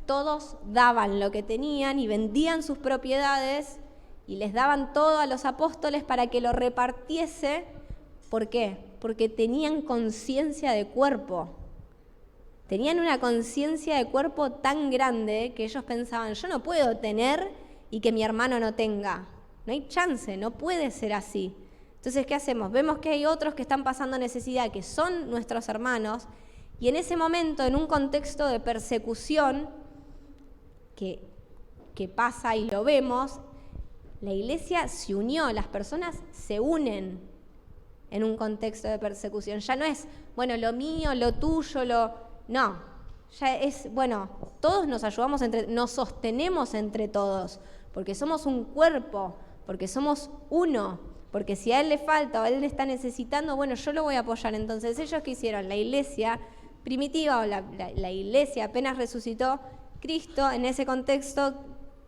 B: todos daban lo que tenían y vendían sus propiedades y les daban todo a los apóstoles para que lo repartiese. ¿Por qué? Porque tenían conciencia de cuerpo. Tenían una conciencia de cuerpo tan grande que ellos pensaban, yo no puedo tener y que mi hermano no tenga. No hay chance, no puede ser así. Entonces, ¿qué hacemos? Vemos que hay otros que están pasando necesidad, que son nuestros hermanos, y en ese momento, en un contexto de persecución que pasa y lo vemos, la iglesia se unió, las personas se unen en un contexto de persecución. Ya no es, bueno, lo mío, lo tuyo, no, ya es, bueno, todos nos ayudamos, nos sostenemos entre todos, porque somos un cuerpo, porque somos uno. Porque si a él le falta o a él le está necesitando, bueno, yo lo voy a apoyar. Entonces, ¿ellos qué hicieron? La iglesia primitiva o la iglesia apenas resucitó Cristo, en ese contexto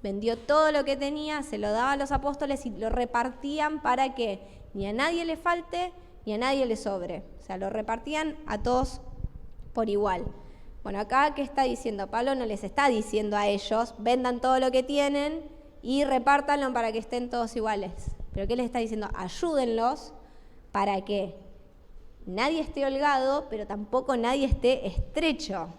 B: vendió todo lo que tenía, se lo daba a los apóstoles y lo repartían para que ni a nadie le falte ni a nadie le sobre. O sea, lo repartían a todos por igual. Bueno, acá, ¿qué está diciendo? Pablo no les está diciendo a ellos, vendan todo lo que tienen y repártanlo para que estén todos iguales. ¿Pero qué les está diciendo? Ayúdenlos para que nadie esté holgado, pero tampoco nadie esté estrecho.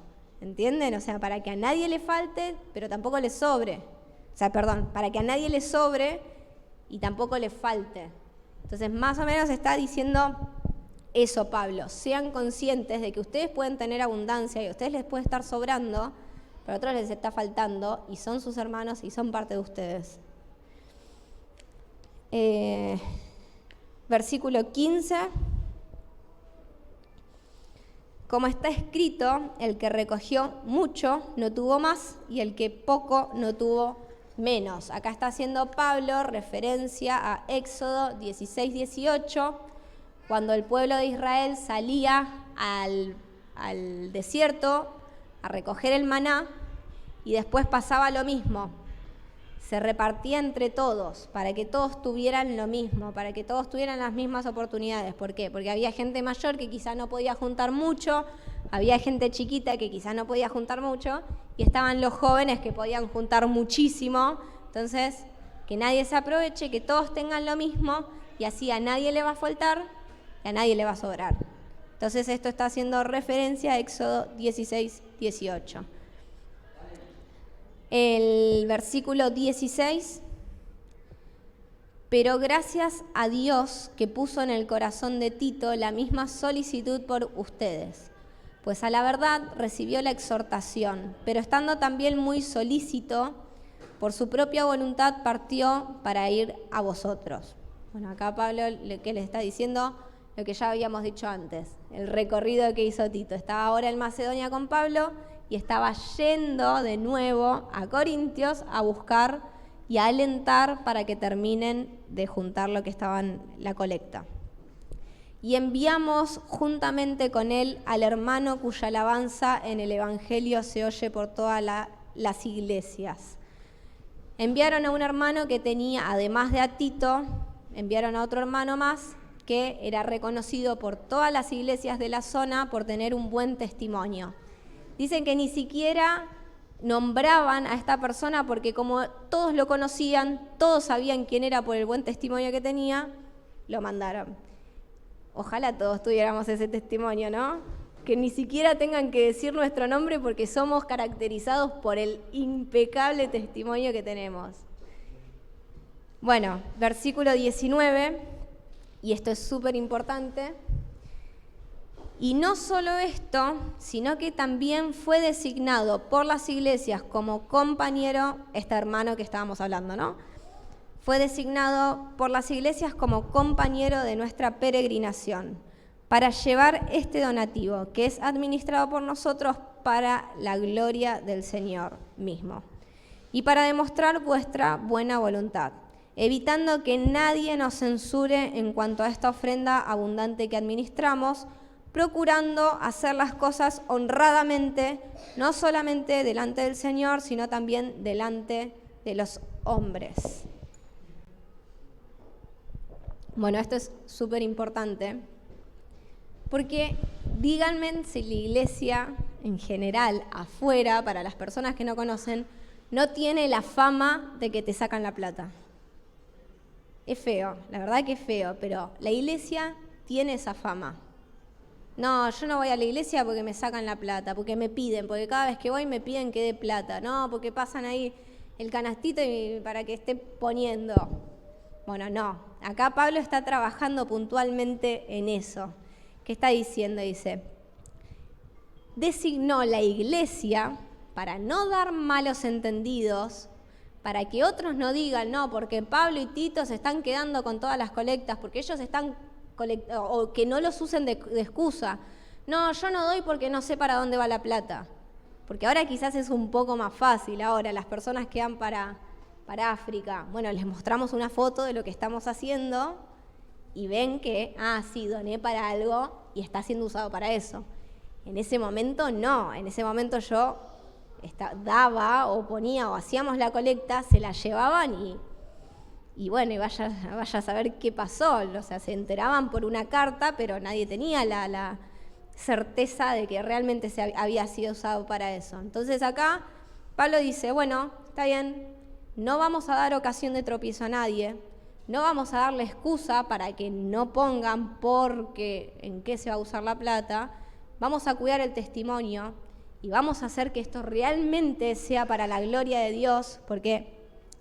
B: ¿Entienden? O sea, para que a nadie le falte, pero tampoco le sobre. O sea, perdón, para que a nadie le sobre, y tampoco les falte. Entonces, más o menos está diciendo eso Pablo. Sean conscientes de que ustedes pueden tener abundancia y a ustedes les puede estar sobrando, pero a otros les está faltando y son sus hermanos y son parte de ustedes. Versículo 15. Como está escrito, el que recogió mucho no tuvo más y el que poco no tuvo menos. Acá está haciendo Pablo referencia a Éxodo 16-18, cuando el pueblo de Israel salía al desierto a recoger el maná y después pasaba lo mismo. Se repartía entre todos para que todos tuvieran lo mismo, para que todos tuvieran las mismas oportunidades. ¿Por qué? Porque había gente mayor que quizás no podía juntar mucho, había gente chiquita que quizás no podía juntar mucho y estaban los jóvenes que podían juntar muchísimo. Entonces, que nadie se aproveche, que todos tengan lo mismo y así a nadie le va a faltar y a nadie le va a sobrar. Entonces, esto está haciendo referencia a Éxodo 16-18. El versículo 16, pero gracias a Dios que puso en el corazón de Tito la misma solicitud por ustedes, pues a la verdad recibió la exhortación, pero estando también muy solícito, por su propia voluntad partió para ir a vosotros. Bueno, acá Pablo que le está diciendo lo que ya habíamos dicho antes, el recorrido que hizo Tito. Estaba ahora en Macedonia con Pablo y estaba yendo de nuevo a Corintios a buscar y a alentar para que terminen de juntar lo que estaban la colecta. Y enviamos juntamente con él al hermano cuya alabanza en el Evangelio se oye por todas las iglesias. Enviaron a un hermano que tenía, además de a Tito, enviaron a otro hermano más que era reconocido por todas las iglesias de la zona por tener un buen testimonio. Dicen que ni siquiera nombraban a esta persona porque como todos lo conocían, todos sabían quién era por el buen testimonio que tenía, lo mandaron. Ojalá todos tuviéramos ese testimonio, ¿no? Que ni siquiera tengan que decir nuestro nombre porque somos caracterizados por el impecable testimonio que tenemos. Bueno, versículo 19, y esto es súper importante. Y no solo esto, sino que también fue designado por las iglesias como compañero, este hermano que estábamos hablando, ¿no? Fue designado por las iglesias como compañero de nuestra peregrinación para llevar este donativo que es administrado por nosotros para la gloria del Señor mismo y para demostrar vuestra buena voluntad, evitando que nadie nos censure en cuanto a esta ofrenda abundante que administramos, procurando hacer las cosas honradamente, no solamente delante del Señor, sino también delante de los hombres. Bueno, esto es súper importante, porque díganme si la iglesia en general, afuera, para las personas que no conocen, no tiene la fama de que te sacan la plata. Es feo, la verdad que es feo, pero la iglesia tiene esa fama. No, yo no voy a la iglesia porque me sacan la plata, porque me piden, porque cada vez que voy me piden que dé plata, no, porque pasan ahí el canastito y para que esté poniendo. Bueno, no, acá Pablo está trabajando puntualmente en eso. ¿Qué está diciendo? Dice, designó la iglesia para no dar malos entendidos, para que otros no digan, no, porque Pablo y Tito se están quedando con todas las colectas, porque ellos están o que no los usen de excusa. No, yo no doy porque no sé para dónde va la plata. Porque ahora quizás es un poco más fácil, ahora las personas que van para África, bueno, les mostramos una foto de lo que estamos haciendo y ven que, sí, doné para algo y está siendo usado para eso. En ese momento no, en ese momento yo daba o ponía o hacíamos la colecta, se la llevaban y bueno, y vaya a saber qué pasó. O sea, se enteraban por una carta, pero nadie tenía la certeza de que realmente había sido usado para eso. Entonces acá Pablo dice, bueno, está bien, no vamos a dar ocasión de tropiezo a nadie, no vamos a darle excusa para que no pongan porque en qué se va a usar la plata, vamos a cuidar el testimonio y vamos a hacer que esto realmente sea para la gloria de Dios, porque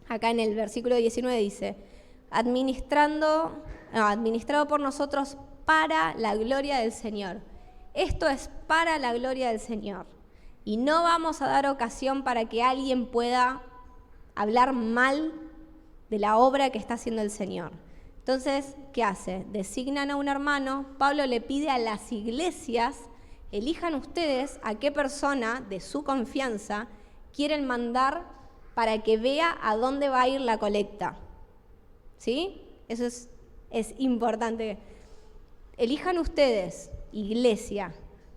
B: acá en el versículo 19 dice, administrado por nosotros para la gloria del Señor. Esto es para la gloria del Señor. Y no vamos a dar ocasión para que alguien pueda hablar mal de la obra que está haciendo el Señor. Entonces, ¿qué hace? Designan a un hermano. Pablo le pide a las iglesias, elijan ustedes a qué persona de su confianza quieren mandar para que vea a dónde va a ir la colecta. ¿Sí? Eso es importante. Elijan ustedes, iglesia,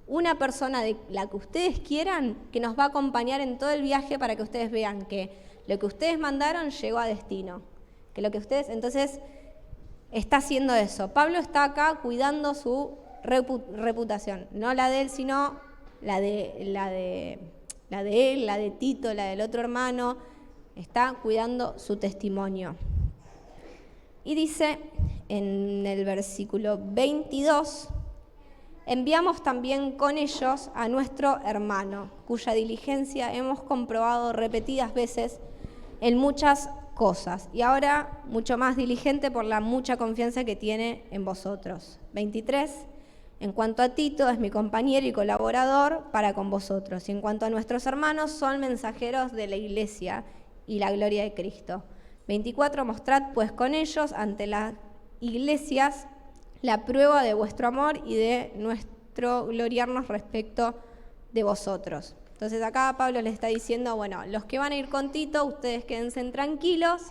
B: una persona de la que ustedes quieran que nos va a acompañar en todo el viaje para que ustedes vean que lo que ustedes mandaron llegó a destino. Que lo que ustedes, entonces, está haciendo eso. Pablo está acá cuidando su reputación, no la de él, sino la de él, la de Tito, la del otro hermano. Está cuidando su testimonio. Y dice en el versículo 22, enviamos también con ellos a nuestro hermano, cuya diligencia hemos comprobado repetidas veces en muchas cosas, y ahora mucho más diligente por la mucha confianza que tiene en vosotros. 23, en cuanto a Tito, es mi compañero y colaborador para con vosotros, y en cuanto a nuestros hermanos, son mensajeros de la iglesia y la gloria de Cristo. 24, mostrad pues con ellos ante las iglesias la prueba de vuestro amor y de nuestro gloriarnos respecto de vosotros. Entonces acá Pablo les está diciendo, bueno, los que van a ir con Tito, ustedes quédense tranquilos,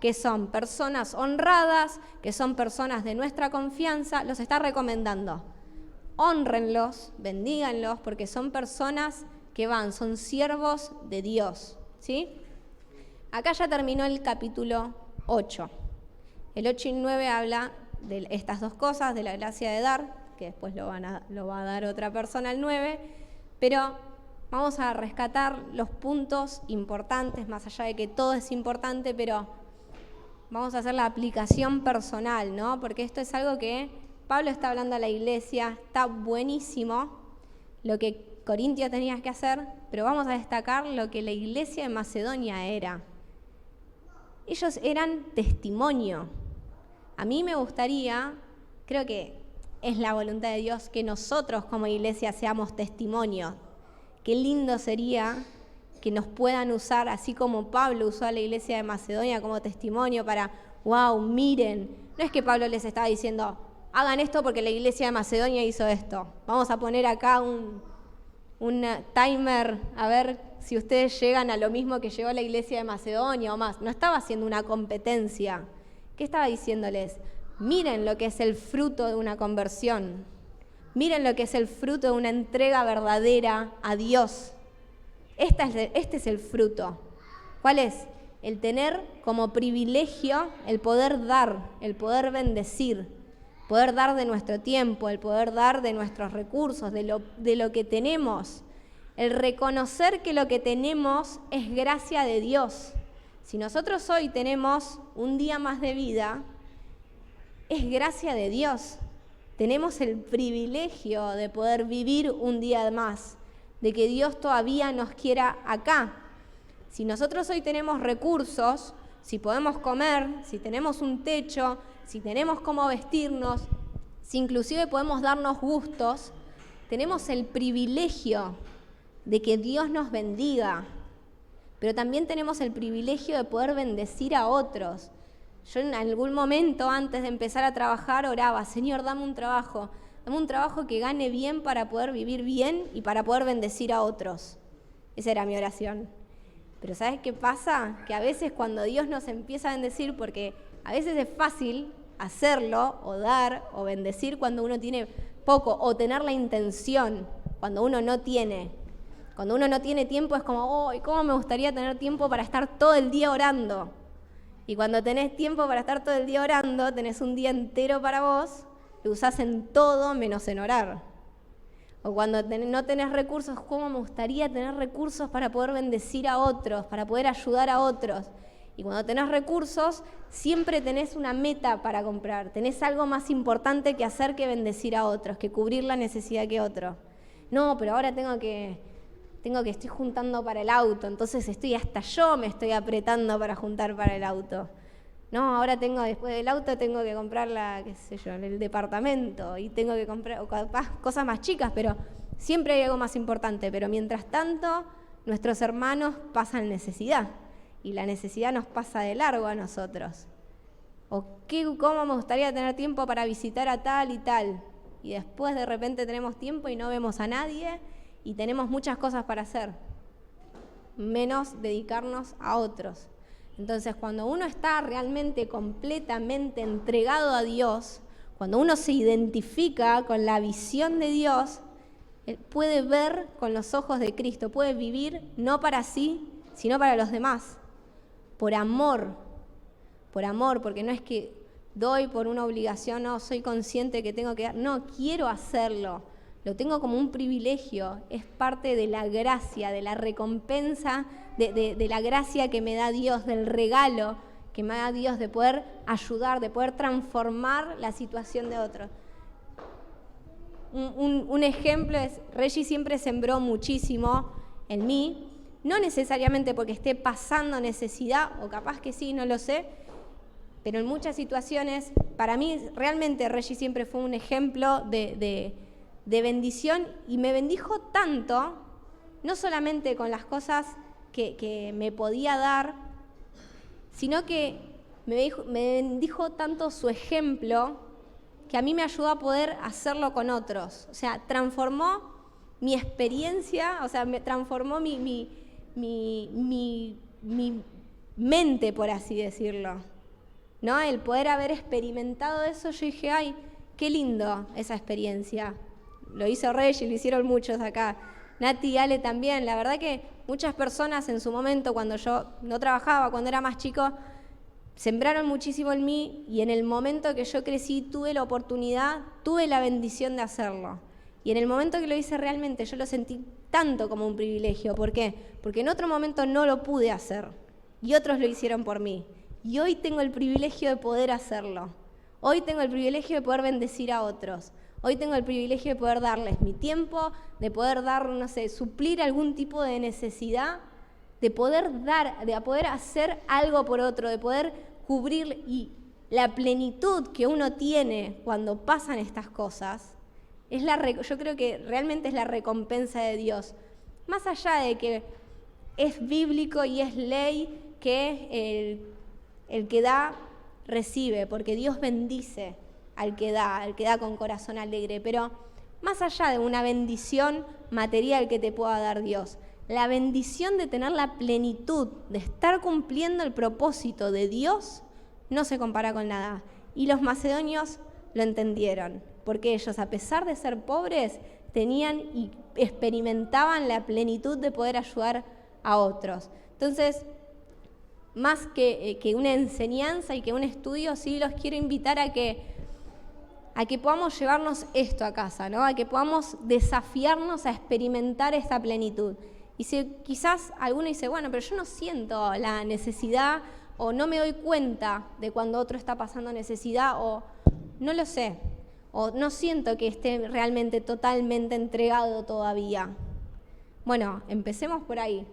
B: que son personas honradas, que son personas de nuestra confianza, los está recomendando. Hónrenlos, bendíganlos, porque son personas que son siervos de Dios, ¿sí? Acá ya terminó el capítulo 8. El 8 y 9 habla de estas dos cosas, de la gracia de dar, que después lo va a dar otra persona el 9, pero vamos a rescatar los puntos importantes, más allá de que todo es importante, pero vamos a hacer la aplicación personal, ¿no? Porque esto es algo que Pablo está hablando a la iglesia, está buenísimo lo que Corintios tenía que hacer, pero vamos a destacar lo que la iglesia de Macedonia era. Ellos eran testimonio. A mí me gustaría, creo que es la voluntad de Dios, que nosotros como iglesia seamos testimonio. Qué lindo sería que nos puedan usar, así como Pablo usó a la iglesia de Macedonia como testimonio para, wow, miren. No es que Pablo les estaba diciendo, hagan esto porque la iglesia de Macedonia hizo esto. Vamos a poner acá un timer, a ver si ustedes llegan a lo mismo que llegó la iglesia de Macedonia o más. No estaba haciendo una competencia. ¿Qué estaba diciéndoles? Miren lo que es el fruto de una conversión. Miren lo que es el fruto de una entrega verdadera a Dios. Este es el fruto. ¿Cuál es? El tener como privilegio el poder dar, el poder bendecir, poder dar de nuestro tiempo, el poder dar de nuestros recursos, de lo que tenemos. El reconocer que lo que tenemos es gracia de Dios. Si nosotros hoy tenemos un día más de vida, es gracia de Dios. Tenemos el privilegio de poder vivir un día más, de que Dios todavía nos quiera acá. Si nosotros hoy tenemos recursos, si podemos comer, si tenemos un techo, si tenemos cómo vestirnos, si inclusive podemos darnos gustos, tenemos el privilegio de que Dios nos bendiga, pero también tenemos el privilegio de poder bendecir a otros. Yo en algún momento antes de empezar a trabajar oraba, Señor, dame un trabajo que gane bien para poder vivir bien y para poder bendecir a otros. Esa era mi oración. Pero ¿sabes qué pasa? Que a veces cuando Dios nos empieza a bendecir, porque a veces es fácil hacerlo o dar o bendecir cuando uno tiene poco o tener la intención cuando uno no tiene. Cuando uno no tiene tiempo es como, oh, ¿cómo me gustaría tener tiempo para estar todo el día orando? Y cuando tenés tiempo para estar todo el día orando, tenés un día entero para vos, lo usás en todo menos en orar. O cuando no tenés recursos, ¿cómo me gustaría tener recursos para poder bendecir a otros, para poder ayudar a otros? Y cuando tenés recursos, siempre tenés una meta para comprar, tenés algo más importante que hacer que bendecir a otros, que cubrir la necesidad que otro. No, pero ahora estoy juntando para el auto, entonces hasta yo me estoy apretando para juntar para el auto. No, ahora después del auto tengo que comprar el departamento y tengo que comprar o capaz cosas más chicas, pero siempre hay algo más importante. Pero mientras tanto, nuestros hermanos pasan necesidad y la necesidad nos pasa de largo a nosotros. O cómo me gustaría tener tiempo para visitar a tal y tal. Y después de repente tenemos tiempo y no vemos a nadie y tenemos muchas cosas para hacer, menos dedicarnos a otros. Entonces, cuando uno está realmente completamente entregado a Dios, cuando uno se identifica con la visión de Dios, él puede ver con los ojos de Cristo, puede vivir no para sí, sino para los demás, por amor, porque no es que doy por una obligación, no, soy consciente que tengo que dar, no, quiero hacerlo, lo tengo como un privilegio, es parte de la gracia, de la recompensa, de la gracia que me da Dios, del regalo que me da Dios de poder ayudar, de poder transformar la situación de otros. Un ejemplo es, Reggie siempre sembró muchísimo en mí, no necesariamente porque esté pasando necesidad, o capaz que sí, no lo sé, pero en muchas situaciones, para mí realmente Reggie siempre fue un ejemplo de bendición y me bendijo tanto, no solamente con las cosas que me podía dar, sino que me bendijo tanto su ejemplo que a mí me ayudó a poder hacerlo con otros. O sea, transformó mi experiencia, o sea, me transformó mi mente, por así decirlo, ¿no? El poder haber experimentado eso, yo dije, ay, qué lindo esa experiencia. Lo hizo Reggie, lo hicieron muchos acá. Nati y Ale también. La verdad que muchas personas en su momento, cuando yo no trabajaba, cuando era más chico, sembraron muchísimo en mí y en el momento que yo crecí tuve la oportunidad, tuve la bendición de hacerlo. Y en el momento que lo hice realmente yo lo sentí tanto como un privilegio. ¿Por qué? Porque en otro momento no lo pude hacer y otros lo hicieron por mí. Y hoy tengo el privilegio de poder hacerlo. Hoy tengo el privilegio de poder bendecir a otros. Hoy tengo el privilegio de poder darles mi tiempo, de poder dar, no sé, suplir algún tipo de necesidad, de poder dar, de poder hacer algo por otro, de poder cubrir, y la plenitud que uno tiene cuando pasan estas cosas, yo creo que realmente es la recompensa de Dios. Más allá de que es bíblico y es ley que el que da, recibe, porque Dios bendice al que da con corazón alegre, pero más allá de una bendición material que te pueda dar Dios, la bendición de tener la plenitud, de estar cumpliendo el propósito de Dios, no se compara con nada. Y los macedonios lo entendieron, porque ellos, a pesar de ser pobres, tenían y experimentaban la plenitud de poder ayudar a otros. Entonces, más que una enseñanza y que un estudio, sí los quiero invitar a que podamos llevarnos esto a casa, ¿no? A que podamos desafiarnos a experimentar esta plenitud. Y si quizás alguno dice, bueno, pero yo no siento la necesidad o no me doy cuenta de cuando otro está pasando necesidad o no lo sé, o no siento que esté realmente totalmente entregado todavía. Bueno, empecemos por ahí.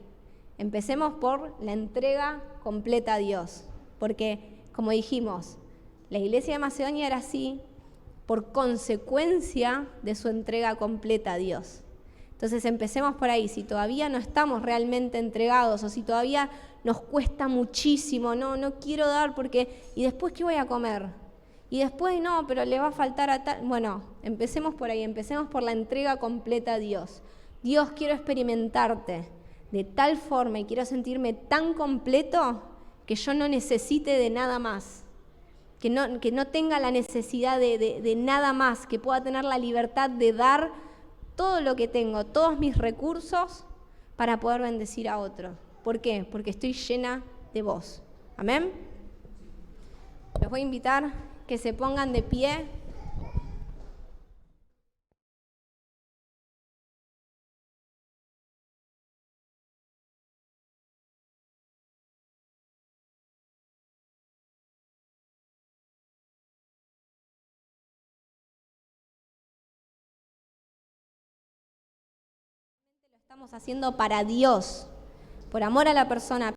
B: Empecemos por la entrega completa a Dios, porque, como dijimos, la iglesia de Macedonia era así por consecuencia de su entrega completa a Dios. Entonces empecemos por ahí. Si todavía no estamos realmente entregados o si todavía nos cuesta muchísimo, no quiero dar porque, ¿y después qué voy a comer? Y después no, pero le va a faltar a tal... Bueno, empecemos por ahí, empecemos por la entrega completa a Dios. Dios, quiero experimentarte de tal forma y quiero sentirme tan completo que yo no necesite de nada más. Que no tenga la necesidad de nada más, que pueda tener la libertad de dar todo lo que tengo, todos mis recursos para poder bendecir a otros. ¿Por qué? Porque estoy llena de vos. ¿Amén? Los voy a invitar que se pongan de pie. Lo estamos haciendo para Dios, por amor a la persona.